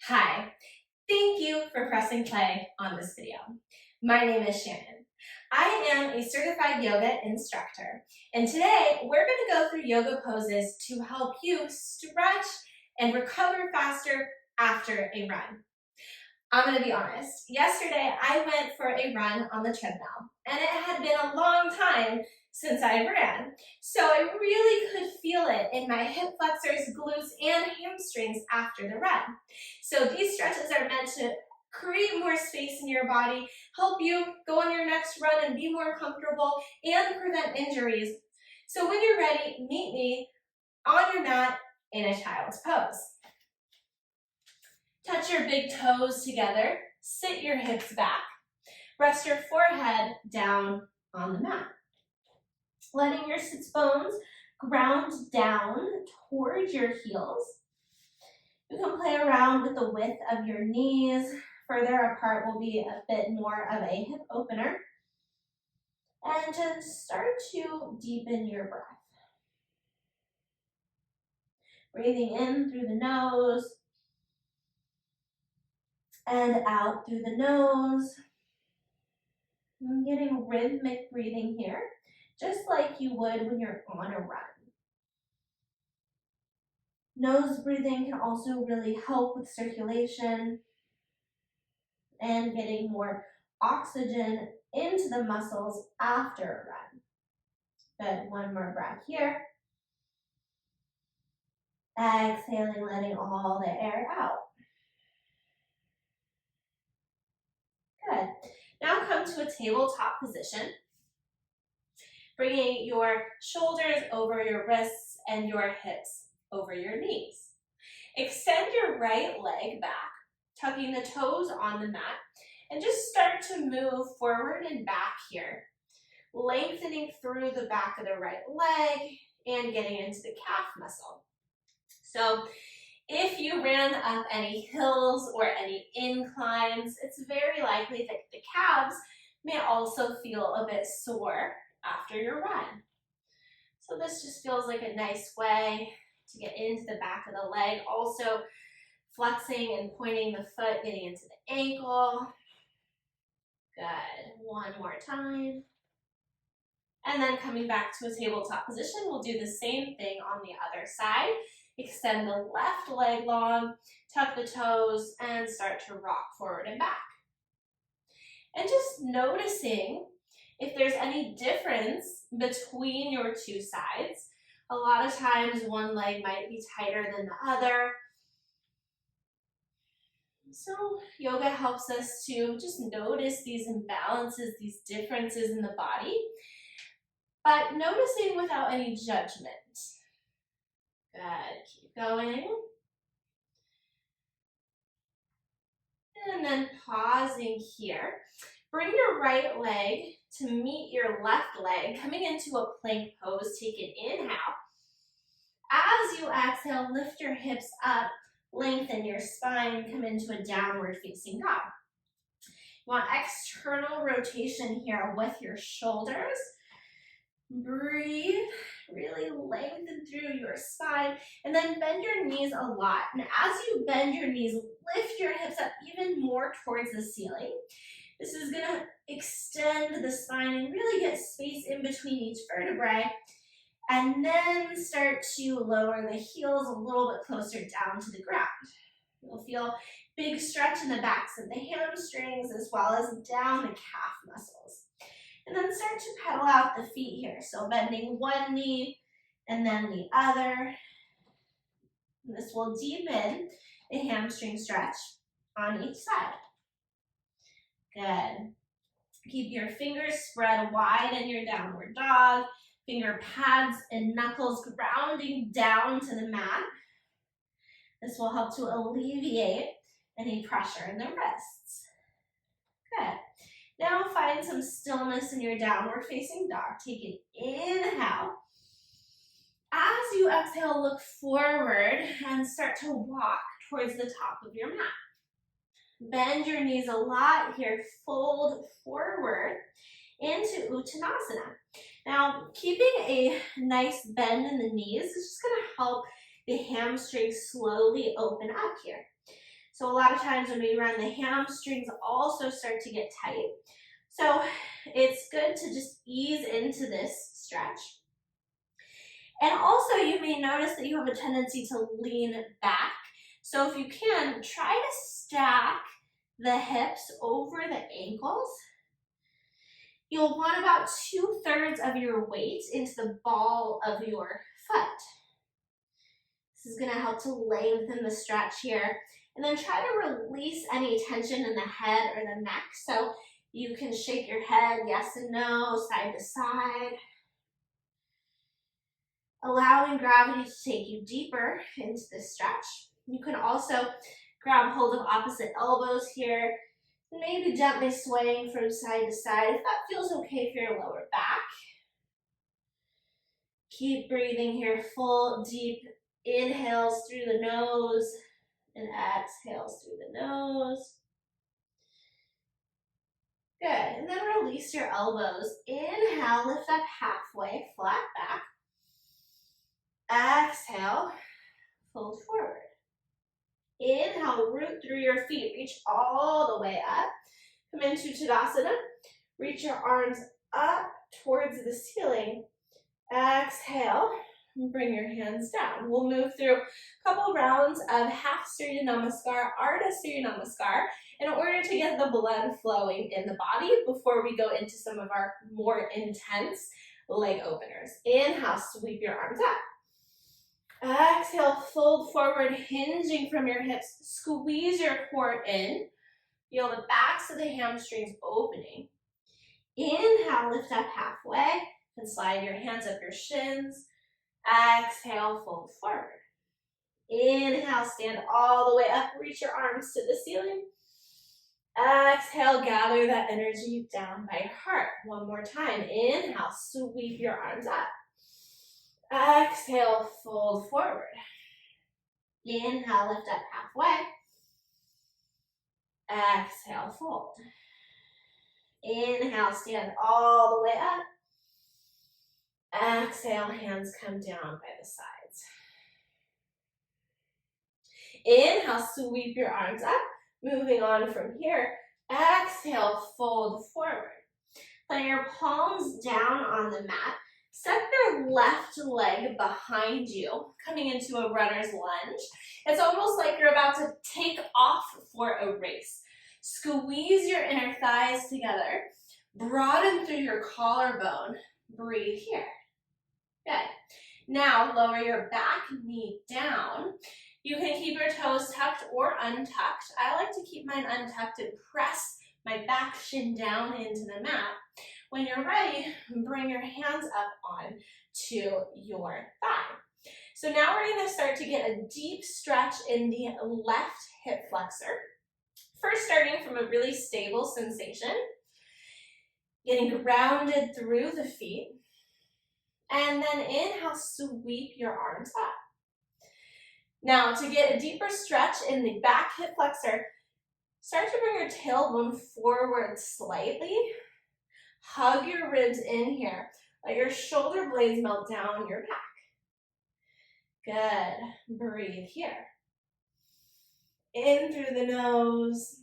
Hi, thank you for pressing play on this video. My name is Shannon. I am a certified yoga instructor, and today we're going to go through yoga poses to help you stretch and recover faster after a run. I'm going to be honest, yesterday I went for a run on the treadmill, and it had been a long time since I ran, so I really could feel it in my hip flexors, glutes, and hamstrings after the run. So these stretches are meant to create more space in your body, help you go on your next run and be more comfortable, and prevent injuries. So when you're ready, meet me on your mat in a child's pose. Touch your big toes together, sit your hips back, rest your forehead down on the mat. Letting your sits bones ground down towards your heels. You can play around with the width of your knees. Further apart will be a bit more of a hip opener. And just start to deepen your breath. Breathing in through the nose and out through the nose. And getting rhythmic breathing here, just like you would when you're on a run. Nose breathing can also really help with circulation and getting more oxygen into the muscles after a run. Good, one more breath here. Exhaling, letting all the air out. Good. Now come to a tabletop position. Bringing your shoulders over your wrists and your hips over your knees. Extend your right leg back, tucking the toes on the mat, and just start to move forward and back here, lengthening through the back of the right leg and getting into the calf muscle. So if you ran up any hills or any inclines, it's very likely that the calves may also feel a bit sore after your run. So this just feels like a nice way to get into the back of the leg. Also flexing and pointing the foot, getting into the ankle. Good, one more time. And then coming back to a tabletop position, we'll do the same thing on the other side. Extend the left leg long, tuck the toes, and start to rock forward and back. And just noticing if there's any difference between your two sides. A lot of times one leg might be tighter than the other. So yoga helps us to just notice these imbalances, these differences in the body, but noticing without any judgment. Good, keep going. And then pausing here. Bring your right leg to meet your left leg, coming into a plank pose. Take an inhale. As you exhale, lift your hips up, lengthen your spine, come into a downward facing dog. You want external rotation here with your shoulders. Breathe, really lengthen through your spine, and then bend your knees a lot. And as you bend your knees, lift your hips up even more towards the ceiling. This is gonna extend the spine and really get space in between each vertebrae. And then start to lower the heels a little bit closer down to the ground. You'll feel big stretch in the backs of the hamstrings as well as down the calf muscles. And then start to pedal out the feet here. So bending one knee and then the other. And this will deepen the hamstring stretch on each side. Good. Keep your fingers spread wide in your downward dog. Finger pads and knuckles grounding down to the mat. This will help to alleviate any pressure in the wrists. Good. Now find some stillness in your downward facing dog. Take an inhale. As you exhale, look forward and start to walk towards the top of your mat. Bend your knees a lot here. Fold forward into Uttanasana. Now, keeping a nice bend in the knees is just going to help the hamstrings slowly open up here. So a lot of times when we run, the hamstrings also start to get tight. So it's good to just ease into this stretch. And also you may notice that you have a tendency to lean back. So if you can, try to stack the hips over the ankles. You'll want about 2/3 of your weight into the ball of your foot. This is going to help to lengthen the stretch here. And then try to release any tension in the head or the neck. So you can shake your head yes and no, side to side. Allowing gravity to take you deeper into this stretch. You can also grab hold of opposite elbows here. Maybe gently swaying from side to side if that feels okay for your lower back. Keep breathing here, full deep inhales through the nose and exhales through the nose. Good, and then release your elbows. Inhale, lift up halfway, flat back. Exhale, fold forward. Inhale, root through your feet, reach all the way up. Come into Tadasana. Reach your arms up towards the ceiling. Exhale, and bring your hands down. We'll move through a couple rounds of half Surya Namaskar, Ardha Surya Namaskar, in order to get the blood flowing in the body before we go into some of our more intense leg openers. Inhale, sweep your arms up. Exhale, fold forward, hinging from your hips. Squeeze your core in. Feel the backs of the hamstrings opening. Inhale, lift up halfway and slide your hands up your shins. Exhale, fold forward. Inhale, stand all the way up, reach your arms to the ceiling. Exhale, gather that energy down by your heart. One more time. Inhale, sweep your arms up. Exhale, fold forward. Inhale, lift up halfway. Exhale, fold. Inhale, stand all the way up. Exhale, hands come down by the sides. Inhale, sweep your arms up. Moving on from here. Exhale, fold forward. Plant your palms down on the mat. Step your left leg behind you, coming into a runner's lunge. It's almost like you're about to take off for a race. Squeeze your inner thighs together. Broaden through your collarbone. Breathe here. Good. Now lower your back knee down. You can keep your toes tucked or untucked. I like to keep mine untucked and press my back shin down into the mat. When you're ready, bring your hands up on to your thigh. So now we're going to start to get a deep stretch in the left hip flexor. First, starting from a really stable sensation, getting grounded through the feet. And then inhale, sweep your arms up. Now, to get a deeper stretch in the back hip flexor, start to bring your tailbone forward slightly. Hug your ribs in here. Let your shoulder blades melt down your back. Good. Breathe here. In through the nose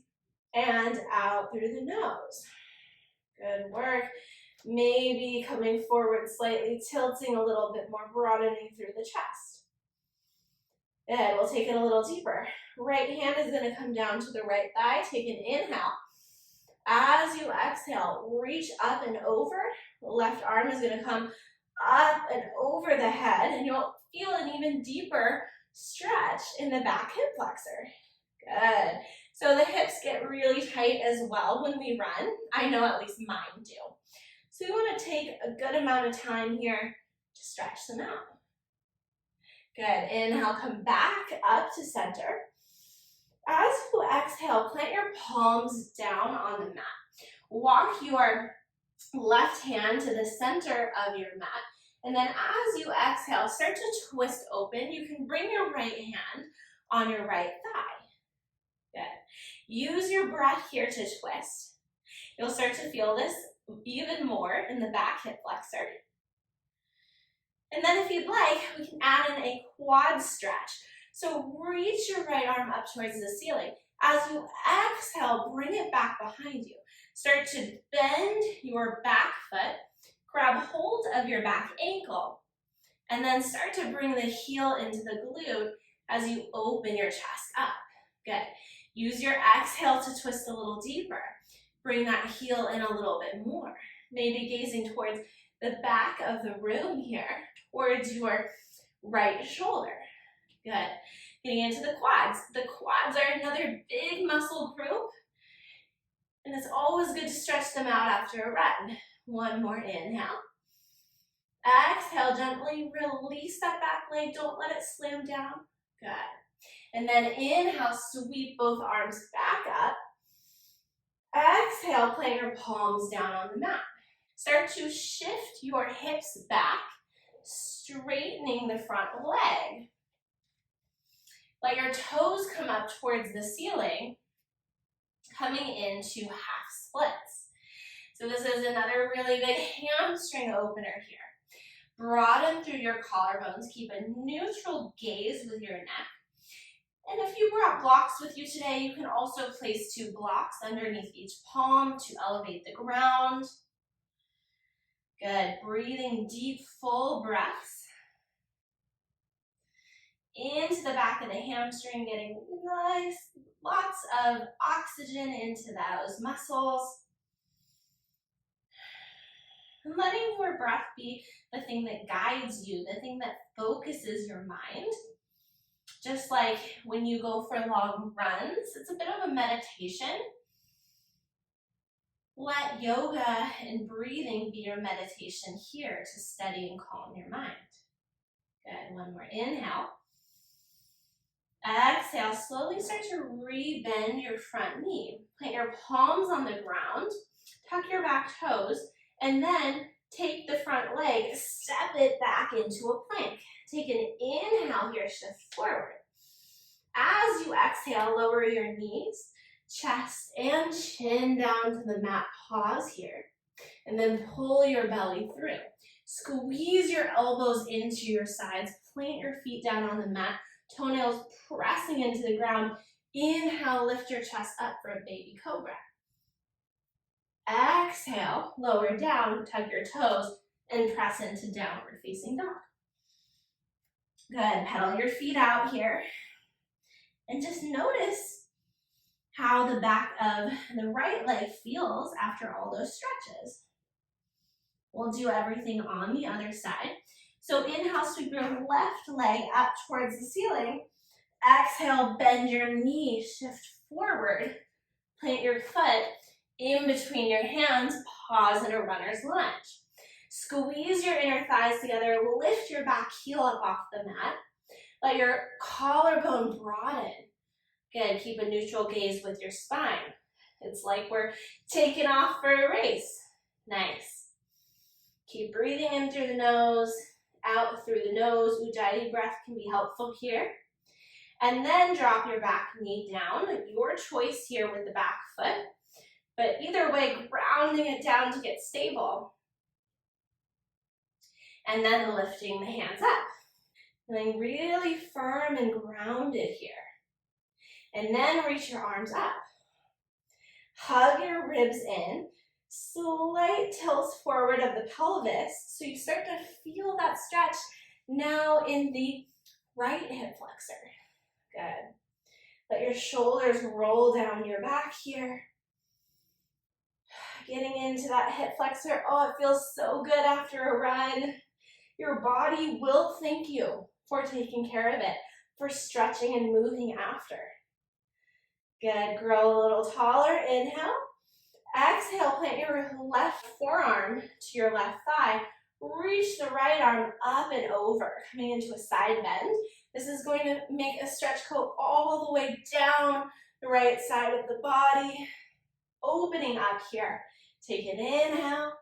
and out through the nose. Good work. Maybe coming forward slightly, tilting a little bit more, broadening through the chest. Good. We'll take it a little deeper. Right hand is going to come down to the right thigh. Take an inhale. As you exhale, reach up and over. Left arm is going to come up and over the head, and you'll feel an even deeper stretch in the back hip flexor. Good. So the hips get really tight as well when we run. I know at least mine do. So we want to take a good amount of time here to stretch them out. Good. Inhale, come back up to center. As you exhale, plant your palms down on the mat. Walk your left hand to the center of your mat. And then as you exhale, start to twist open. You can bring your right hand on your right thigh. Good. Use your breath here to twist. You'll start to feel this even more in the back hip flexor. And then if you'd like, we can add in a quad stretch. So reach your right arm up towards the ceiling. As you exhale, bring it back behind you. Start to bend your back foot, grab hold of your back ankle, and then start to bring the heel into the glute as you open your chest up. Good. Use your exhale to twist a little deeper. Bring that heel in a little bit more. Maybe gazing towards the back of the room here, towards your right shoulder. Good. Getting into the quads. The quads are another big muscle group, and it's always good to stretch them out after a run. One more inhale. Exhale, gently release that back leg. Don't let it slam down. Good. And then inhale, sweep both arms back up. Exhale, plant your palms down on the mat. Start to shift your hips back, straightening the front leg. Let your toes come up towards the ceiling, coming into half splits. So this is another really big hamstring opener here. Broaden through your collarbones. Keep a neutral gaze with your neck. And if you brought blocks with you today, you can also place 2 blocks underneath each palm to elevate the ground. Good. Breathing deep, full breaths. Into the back of the hamstring, getting nice, lots of oxygen into those muscles. And letting your breath be the thing that guides you, the thing that focuses your mind. Just like when you go for long runs, it's a bit of a meditation. Let yoga and breathing be your meditation here to steady and calm your mind. Good, one more inhale. Exhale, slowly start to re-bend your front knee. Plant your palms on the ground, tuck your back toes, and then take the front leg, step it back into a plank. Take an inhale here, shift forward. As you exhale, lower your knees, chest and chin down to the mat. Pause here, and then pull your belly through. Squeeze your elbows into your sides, plant your feet down on the mat, toenails pressing into the ground. Inhale, lift your chest up for a baby cobra. Exhale, lower down, tuck your toes, and press into downward facing dog. Good, pedal your feet out here. And just notice how the back of the right leg feels after all those stretches. We'll do everything on the other side. So inhale, sweep your left leg up towards the ceiling. Exhale, bend your knee, shift forward. Plant your foot in between your hands, pause in a runner's lunge. Squeeze your inner thighs together, lift your back heel up off the mat. Let your collarbone broaden. Good, keep a neutral gaze with your spine. It's like we're taking off for a race. Nice. Keep breathing in through the nose, out through the nose. Ujjayi breath can be helpful here. And then drop your back knee down. Your choice here with the back foot. But either way, grounding it down to get stable. And then lifting the hands up. Feeling really firm and grounded here. And then reach your arms up. Hug your ribs in. Slight tilts forward of the pelvis. So you start to feel that stretch now in the right hip flexor. Good. Let your shoulders roll down your back here. Getting into that hip flexor. Oh, it feels so good after a run. Your body will thank you for taking care of it, for stretching and moving after. Good, grow a little taller, inhale. Exhale, plant your left forearm to your left thigh. Reach the right arm up and over, coming into a side bend. This is going to make a stretch go all the way down the right side of the body. Opening up here. Take an inhale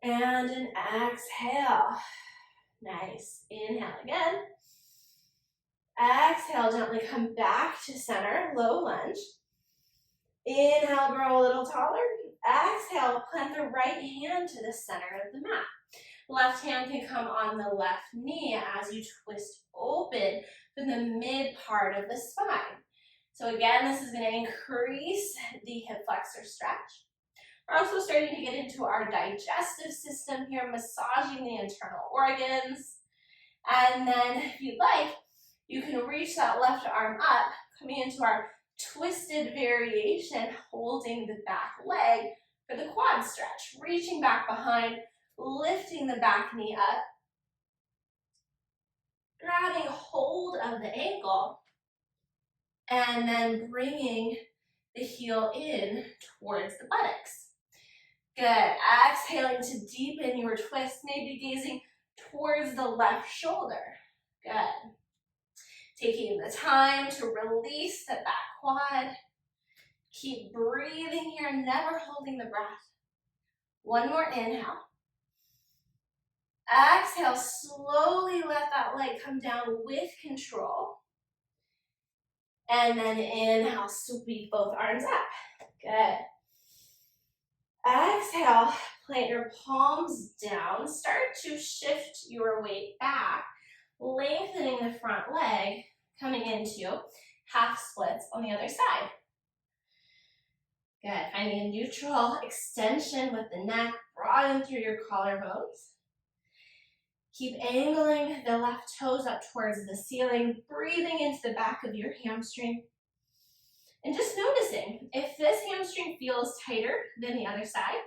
and an exhale. Nice. Inhale again. Exhale, gently come back to center, low lunge. Inhale, grow a little taller. Exhale, plant the right hand to the center of the mat. Left hand can come on the left knee as you twist open from the mid part of the spine. So again, this is going to increase the hip flexor stretch. We're also starting to get into our digestive system here, massaging the internal organs. And then if you'd like, you can reach that left arm up, coming into our twisted variation, holding the back leg for the quad stretch, reaching back behind, lifting the back knee up, grabbing hold of the ankle, and then bringing the heel in towards the buttocks. Good. Exhaling to deepen your twist, maybe gazing towards the left shoulder. Good. Taking the time to release the back quad. Keep breathing here, never holding the breath. One more inhale. Exhale, slowly let that leg come down with control. And then inhale, sweep both arms up. Good. Exhale, plant your palms down. Start to shift your weight back, lengthening the front leg, coming into half splits on the other side. Good. Finding a neutral extension with the neck, broaden through your collarbones. Keep angling the left toes up towards the ceiling, breathing into the back of your hamstring. And just noticing, if this hamstring feels tighter than the other side,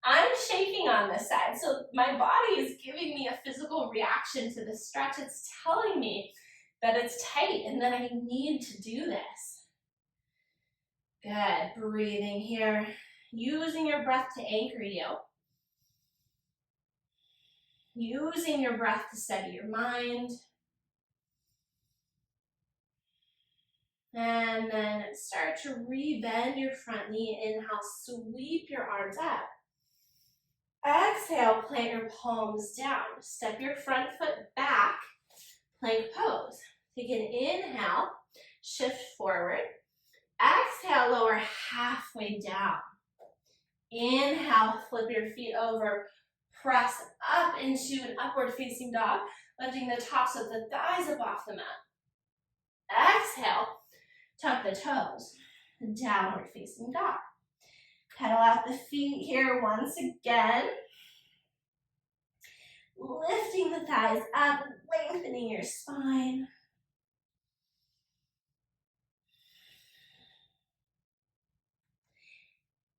I'm shaking on this side. So my body is giving me a physical reaction to the stretch. It's telling me that it's tight and that I need to do this. Good. Breathing here, using your breath to anchor you. Using your breath to steady your mind. And then start to re-bend your front knee. Inhale, sweep your arms up. Exhale, plant your palms down. Step your front foot back, plank pose. Take an inhale, shift forward. Exhale, lower halfway down. Inhale, flip your feet over. Press up into an upward facing dog, lifting the tops of the thighs up off the mat. Exhale, tuck the toes, downward facing dog. Pedal out the feet here once again. Lifting the thighs up, lengthening your spine.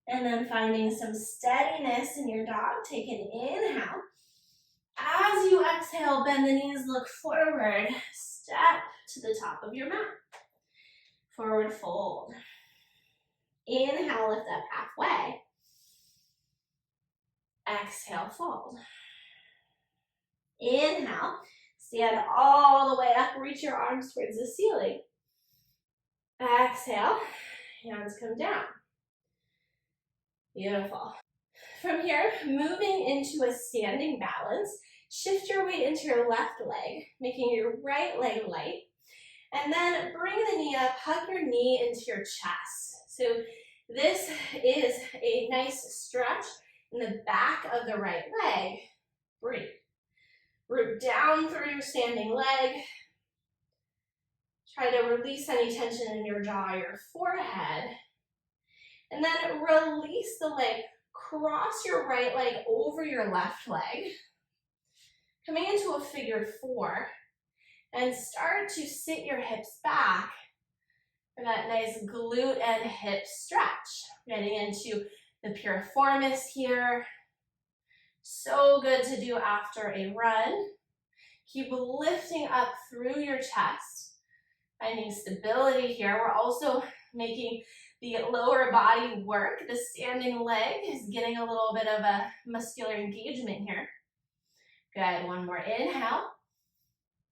And then finding some steadiness in your dog. Take an inhale. As you exhale, bend the knees, look forward. Step to the top of your mat. Forward fold. Inhale, lift up halfway. Exhale, fold. Inhale, stand all the way up, reach your arms towards the ceiling. Exhale, hands come down. Beautiful. From here, moving into a standing balance, shift your weight into your left leg, making your right leg light. And then bring the knee up, hug your knee into your chest. So this is a nice stretch in the back of the right leg. Breathe. Root down through your standing leg. Try to release any tension in your jaw, your forehead. And then release the leg. Cross your right leg over your left leg. Coming into a figure four. And start to sit your hips back for that nice glute and hip stretch. Getting into the piriformis here. So good to do after a run. Keep lifting up through your chest. Finding stability here. We're also making the lower body work. The standing leg is getting a little bit of a muscular engagement here. Good. One more inhale.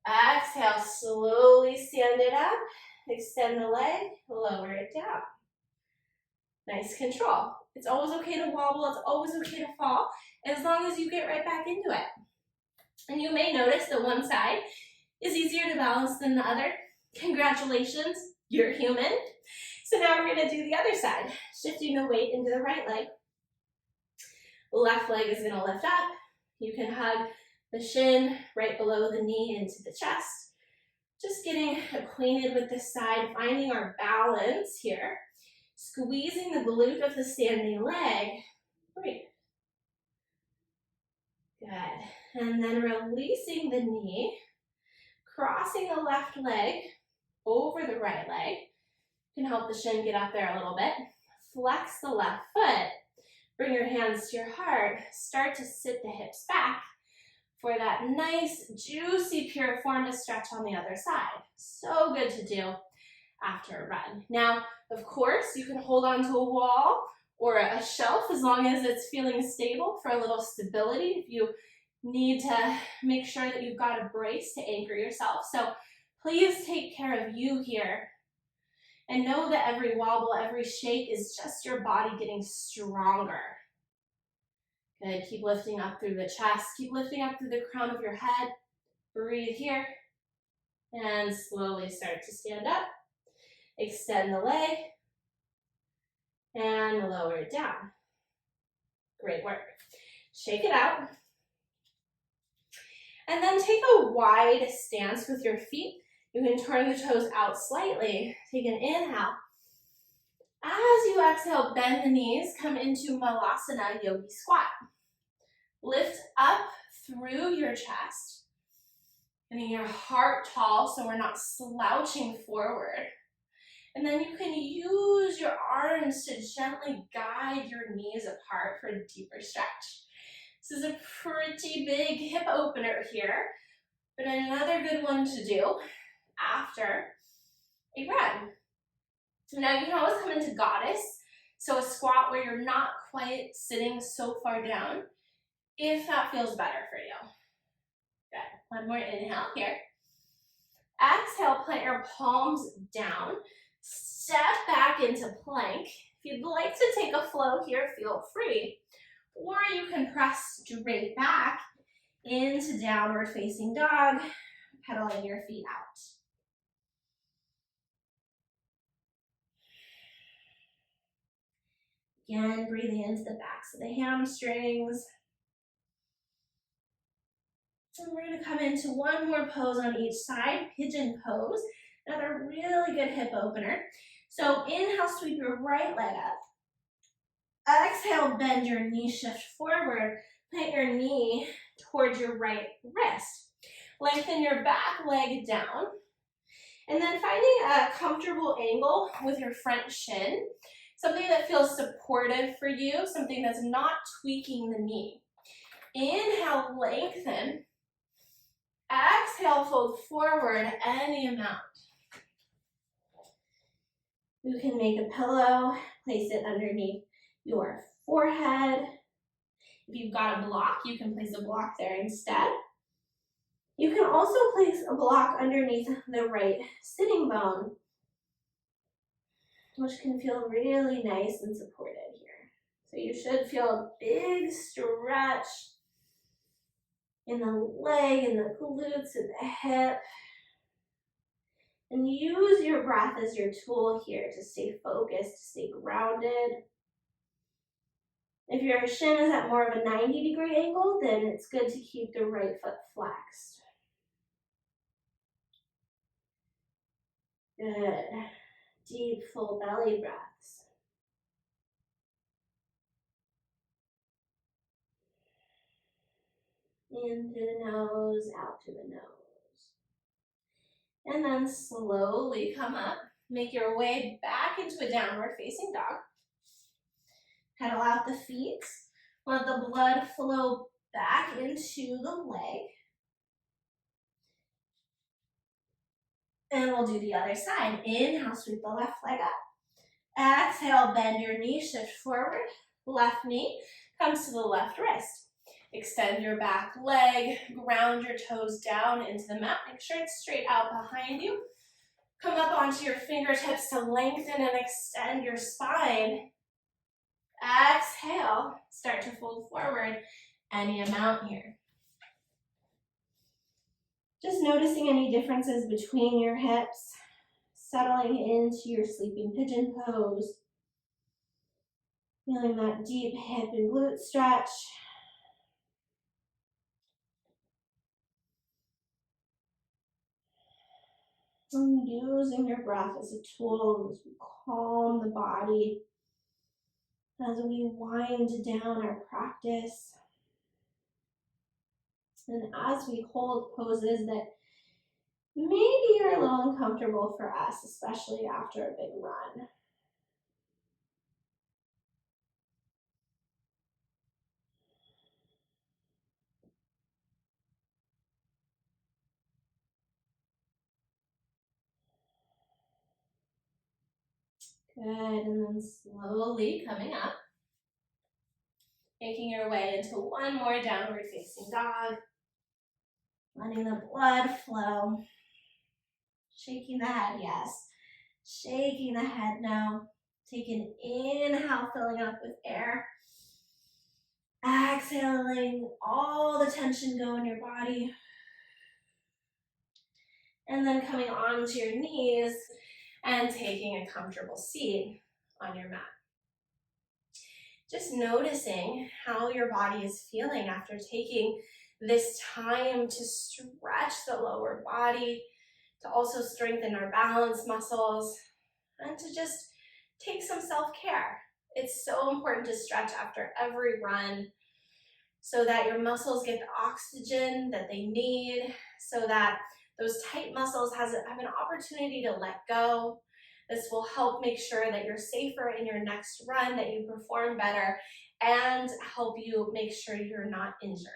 Exhale, slowly stand it up. Extend the leg, lower it down. Nice control. It's always okay to wobble. It's always okay to fall, as long as you get right back into it. And you may notice that one side is easier to balance than the other. Congratulations, you're human. So now we're going to do the other side, shifting the weight into the right leg. Left leg is going to lift up. You can hug the shin right below the knee into the chest. Just getting acquainted with this side, finding our balance here. Squeezing the glute of the standing leg. Breathe. Good. And then releasing the knee, crossing the left leg over the right leg. You can help the shin get up there a little bit. Flex the left foot. Bring your hands to your heart. Start to sit the hips back for that nice, juicy, piriformis stretch on the other side. So good to do after a run. Now, of course, you can hold onto a wall or a shelf as long as it's feeling stable for a little stability. If you need to make sure that you've got a brace to anchor yourself. So please take care of you here. And know that every wobble, every shake is just your body getting stronger. Good, keep lifting up through the chest, keep lifting up through the crown of your head. Breathe here, and slowly start to stand up. Extend the leg, and lower it down. Great work. Shake it out. And then take a wide stance with your feet. You can turn the toes out slightly. Take an inhale. As you exhale, bend the knees, come into Malasana Yogi Squat. Lift up through your chest, getting your heart tall so we're not slouching forward. And then you can use your arms to gently guide your knees apart for a deeper stretch. This is a pretty big hip opener here, but another good one to do after a run. Now you can always come into goddess, so a squat where you're not quite sitting so far down, if that feels better for you. Good. One more inhale here. Exhale, plant your palms down. Step back into plank. If you'd like to take a flow here, feel free. Or you can press straight back into downward facing dog, pedaling your feet out. Again, breathing into the backs of the hamstrings. And we're going to come into one more pose on each side, pigeon pose. Another really good hip opener. So inhale, sweep your right leg up. Exhale, bend your knee, shift forward. Plant your knee towards your right wrist. Lengthen your back leg down. And then finding a comfortable angle with your front shin. Something that feels supportive for you, something that's not tweaking the knee. Inhale, lengthen. Exhale, fold forward any amount. You can make a pillow, place it underneath your forehead. If you've got a block, you can place a block there instead. You can also place a block underneath the right sitting bone, which can feel really nice and supported here. So you should feel a big stretch in the leg, and the glutes, and the hip. And use your breath as your tool here to stay focused, to stay grounded. If your shin is at more of a 90-degree angle, then it's good to keep the right foot flexed. Good. Deep, full belly breaths. In through the nose, out through the nose. And then slowly come up. Make your way back into a downward facing dog. Pedal out the feet. Let the blood flow back into the leg. And we'll do the other side. Inhale, sweep the left leg up. Exhale, bend your knee, shift forward. Left knee comes to the left wrist. Extend your back leg, ground your toes down into the mat. Make sure it's straight out behind you. Come up onto your fingertips to lengthen and extend your spine. Exhale, start to fold forward any amount here. Just noticing any differences between your hips, settling into your sleeping pigeon pose. Feeling that deep hip and glute stretch. And using your breath as a tool to calm the body as we wind down our practice. And as we hold poses that maybe are a little uncomfortable for us, especially after a big run. Good, and then slowly coming up, making your way into one more downward facing dog, letting the blood flow, shaking the head, yes, shaking the head now, take an inhale, filling up with air, exhaling all the tension go in your body, and then coming onto your knees and taking a comfortable seat on your mat. Just noticing how your body is feeling after taking this time to stretch the lower body, to also strengthen our balance muscles, and to just take some self-care. It's so important to stretch after every run so that your muscles get the oxygen that they need, so that those tight muscles have an opportunity to let go. This will help make sure that you're safer in your next run, that you perform better, and help you make sure you're not injured.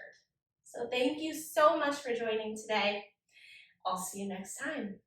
So thank you so much for joining today. I'll see you next time.